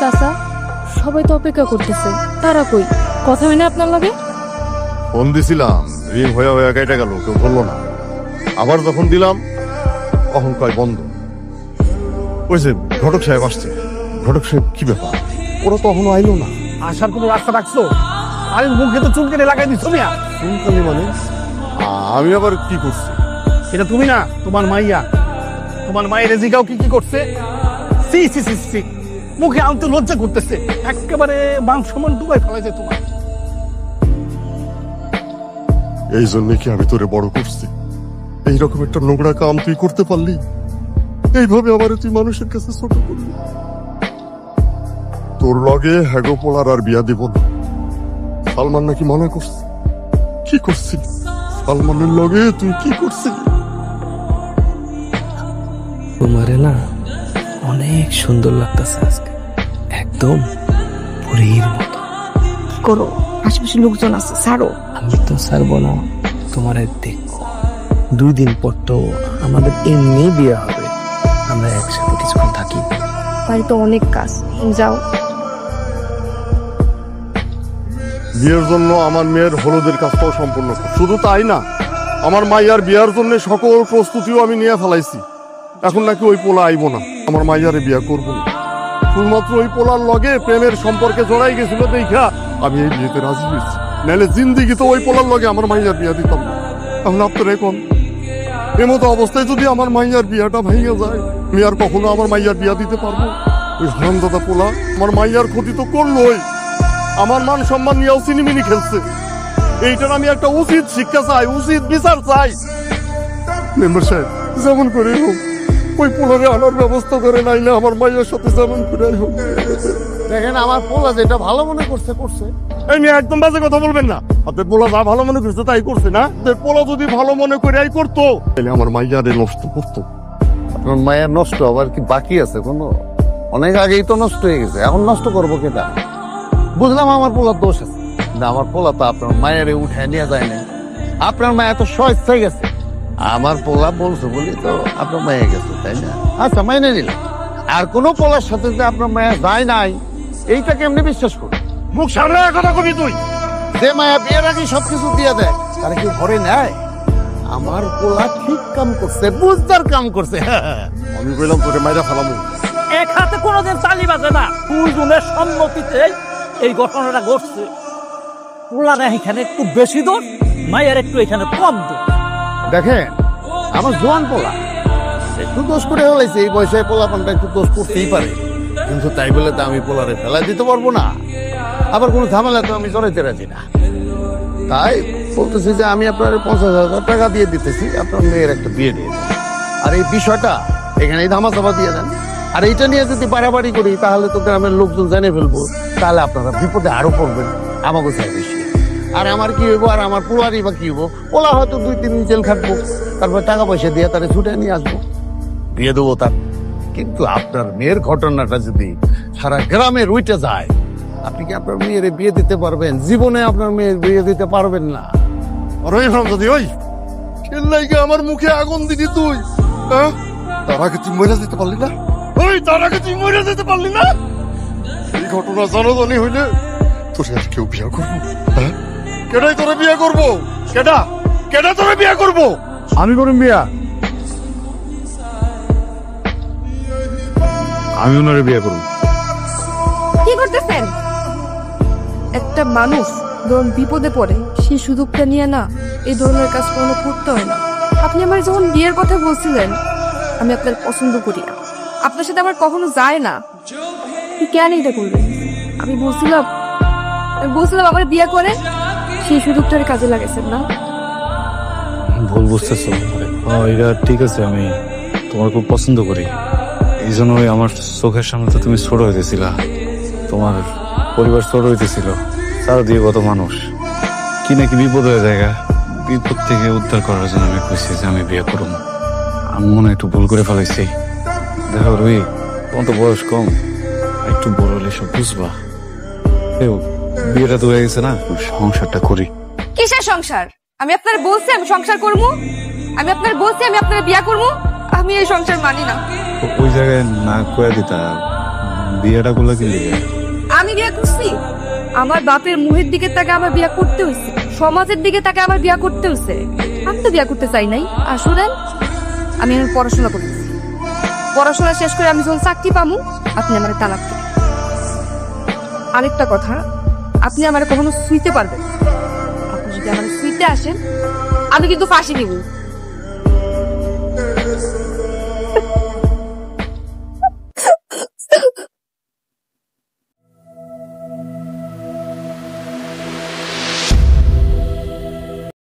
চাচা, সবাই তো অপেক্ষা করতেছে, তারা কই? কথা হয় না আপনার লাগে? ফোন দিছিলাম, রিং হয়ে হয়ে কেটে গেল, কেউ বললো না। আবার যখন দিলাম তখন কয় বন্ধ। ওই যে ঘটক সাহেব আসছে। ঘটক সাহেব কি ব্যাপার? ওরা তো এখনো আইলো না। আসার কোনো রাস্তা রাখছো? আমি মুখে তো চুলকেটে লাগাই দিচ্ছ মিয়া। চুলকানি মানে? আমি আবার কি করছি? এটা তুমি না, তোমার মাইয়া। তোমার মায়ের রেজিকাও কি কি করছে? সি সি সি সি, মুখে আনতে লজ্জা করতেছে, একেবারে মান সম্মান ডুবাই ফেলাইছে তোমার। এই জন্য কি আমি তোরে বড় করছি? এইরকম একটা নোংরা কাম তুই করতে পারলি? এইভাবে আমার তুই মানুষের কাছে ছোট করলি? তোর লগে হ্যাগো পোলার আর বিয়া দিব না। সালমান নাকি মনে করছে? কি করছিস সালমানের লগে? তুই কি করছিস? তোমারে না অনেক সুন্দর লাগতেছে আজকে, একদম পরীর মতো। কি করো? আশেপাশে লোকজন আছে, ছাড়ো। আমি তো ছাড়বো না, তোমারে দেখো। 2 দিন পর তো আমাদের এমনি বিয়ে হবে, আমরা একসাথে কিছুক্ষণ থাকি। বাড়িতে অনেক কাজ, যাও। বিয়ের জন্য আমার মেয়ের হলুদের কাজটাও সম্পূর্ণ কর। শুধু তাই না, আমার মাইয়ার বিয়ার জন্য সকল প্রস্তুতিও আমি নিয়ে ফেলাইছি। এখন নাকি ওই পোলা আইব না, আমার মাইয়ারে বিয়া করবো না। শুধুমাত্র ওই পোলার লগে প্রেমের সম্পর্কে জড়াই গেছিল দেখা আমি এই বিয়েতে রাজি হয়েছি। নাহলে জিন্দিগি তো ওই পোলার লগে আমার মাইয়ার বিয়া দিতাম না। এখন আপনার এখন এমতো অবস্থায় যদি আমার মাইয়ার বিয়াটা ভেঙে যায়, আমি আর কখনো আমার মাইয়ার বিয়া দিতে পারবো? ওই হারামজাদা পোলা আমার মাইয়ার ক্ষতি তো করলোই, আমার মান সম্মান নিয়েও সিনিমিনি খেলছে। এইটার আমি একটা উচিত শিক্ষা চাই, উচিত বিচার চাই। মেম্বার সাহেব, যেমন করে হোক ওই পোলারে আনার ব্যবস্থা করে, নাইলে আমার মাইয়ার সাথে যেমন করে হোক। দেখেন, আমার পোলা যেটা ভালো মনে করছে করছে। এই মেয়ে একদম বাজে কথা বলবেন না। আপনার পোলা যা ভালো মনে করছে তাই করছে না? আপনার পোলা যদি ভালো মনে করে করতো তাহলে আমার মাইয়ারে নষ্ট করতো। আপনার মায়ের নষ্ট আবার কি বাকি আছে কোনো? অনেক আগেই তো নষ্ট হয়ে গেছে, এখন নষ্ট করবো কেটা? বুঝলাম আমার পোলার দোষ আছে, কিন্তু আমার পোলা তো আপনার মায়ের উঠায় নিয়ে যায় না। আপনার মায়ের তো স্বেচ্ছায় গেছে, আমার পোলা বলছে বলি তো আপনার মায়ে গেছে, তাই না? আচ্ছা, মাইনে নিলাম। আর কোনো পোলার সাথে যে আপনার মায়া যায় নাই, এইটা কেমনি বিশ্বাস করো? মুখ সামনে কথা কবি তুই। যে মায়া বিয়ের আগে সবকিছু দিয়ে দেয়, তারা কি ঘরে নেয়? আমার পোলা ঠিক কাম করছে, বুঝদার কাম করছে। আমি কইলাম তোরে মাইরা ফেলামু। এক হাতে কোনোদিন তালি বাজে না। দুজনের সম্মতিতে এই ঘটনাটা ঘটছে। পোলার এখানে একটু বেশি দোষ, মায়ের একটু এখানে কম দোষ। দেখেন, আমার জোয়ান পোলা একটু দোষ করে হলাইছে, এই বয়সে পোলাপানটা একটু দোষ করতেই পারে, কিন্তু তাই বলে তো আমি পোলারে ফেলাই দিতে পারবো না। আবার কোনো ঝামেলা তো আমি জড়াইতে রাজি না। তাই বলতেছি যে আমি আপনার 50,000 টাকা দিয়ে দিতেছি, আপনার মেয়ের একটা বিয়ে দিয়ে দেন। আর এই বিষয়টা এখানেই ধামাচাপা দিয়ে দেন। আর এইটা নিয়ে যদি বাড়াবাড়ি করি তাহলে তো গ্রামের লোকজন জেনে ফেলবো, তাহলে আপনারা বিপদে আরো পড়বেন, আমাকে চাই বেশি। আর আমার কি হইবো? আর আমার পোলারই বা কি হইবো? পোলা হয়তো 2-3 দিন জেল খাটবো, তারপর টাকা পয়সা দিয়ে তারা ছুটে নিয়ে আসবো, দিয়ে দেবো তার। কিন্তু আপনার মেয়ের ঘটনাটা যদি সারা গ্রামে উইটে যায়, আপনি কি আপনার মেয়ের বিয়ে দিতে পারবেন? জীবনে আপনার মেয়ের বিয়ে দিতে পারবেন না। যদি ওই খেললাইকে আমার মুখে আগুন দিদি তুই, হ্যাঁ? তার আগে তুই মরে যেতে পারলি না? ওই তার আগে তুই মরে যেতে পারলি না? এই ঘটনা জানাজানি হইলে তোরে আর কেউ বিয়ে করবো? হ্যাঁ, কেডাই তোরে বিয়ে করবো? কেডা কেডা তোরে বিয়ে করবো? আমি করুন বিয়া। আমি ওনারে বিয়ে করবো। কি করতেছেন? একটা মানুষ যখন বিপদে পড়ে সেই সুযোগটা নিয়ে না এই ধরনের কাজ কোনো করতে হয় না। আপনি আমার যখন বিয়ের কথা বলছিলেন, আমি আপনার পছন্দ করি না, আপনার সাথে আমার কখনো যায় না, কেন এটা করবেন? আমি বলছিলাম আমার বিয়ে করে সেই সুযোগটার কাজে লাগাইছেন না। ভুল বুঝতেছো। এটা ঠিক আছে, আমি তোমার খুব পছন্দ করি, এই জন্যই আমার চোখের সামনে তো তুমি ছোট হইতেছিলা, তোমার পরিবার ছোট হইতেছিল, চারদিকে কত মানুষ, কি নাকি বিপদ হয়ে জায়গা, বিপদ থেকে উদ্ধার করার জন্য আমি কইছি যে আমি বিয়ে করব। আমি মনে হয় একটু ভুল করে ফেলাইছি। দেখো রুই, তোমার তো বয়স কম, একটু বড় হলে সব বুঝবা। বিয়েটা তো হয়ে গেছে না, সংসারটা করি। কিসের সংসার? আমি আপনার বলছি আমি সংসার করবো, আমি আপনার বলছি আমি আপনার বিয়ে করবো। আমি এই সংসার মানি না। ওই জায়গায় না কয়ে দিতা, বিয়েটা করলে কি লিখে? আমি বিয়ে করছি? আমার বাপের মুহের দিকে তাকে আমার বিয়ে করতে হয়েছে, সমাজের দিকে তাকে আমার বিয়ে করতে হয়েছে। আমি তো বিয়ে করতে চাই নাই। আসলে আমি এখন পড়াশোনা করতেছি, পড়াশোনা শেষ করে আমি যখন চাকরি পামু আপনি আমার তালাক দিবেন। আরেকটা কথা, আপনি আমার কখনো শুইতে পারবেন না। আপনি যদি আমার শুইতে আসেন আমি কিন্তু ফাঁসি নিব।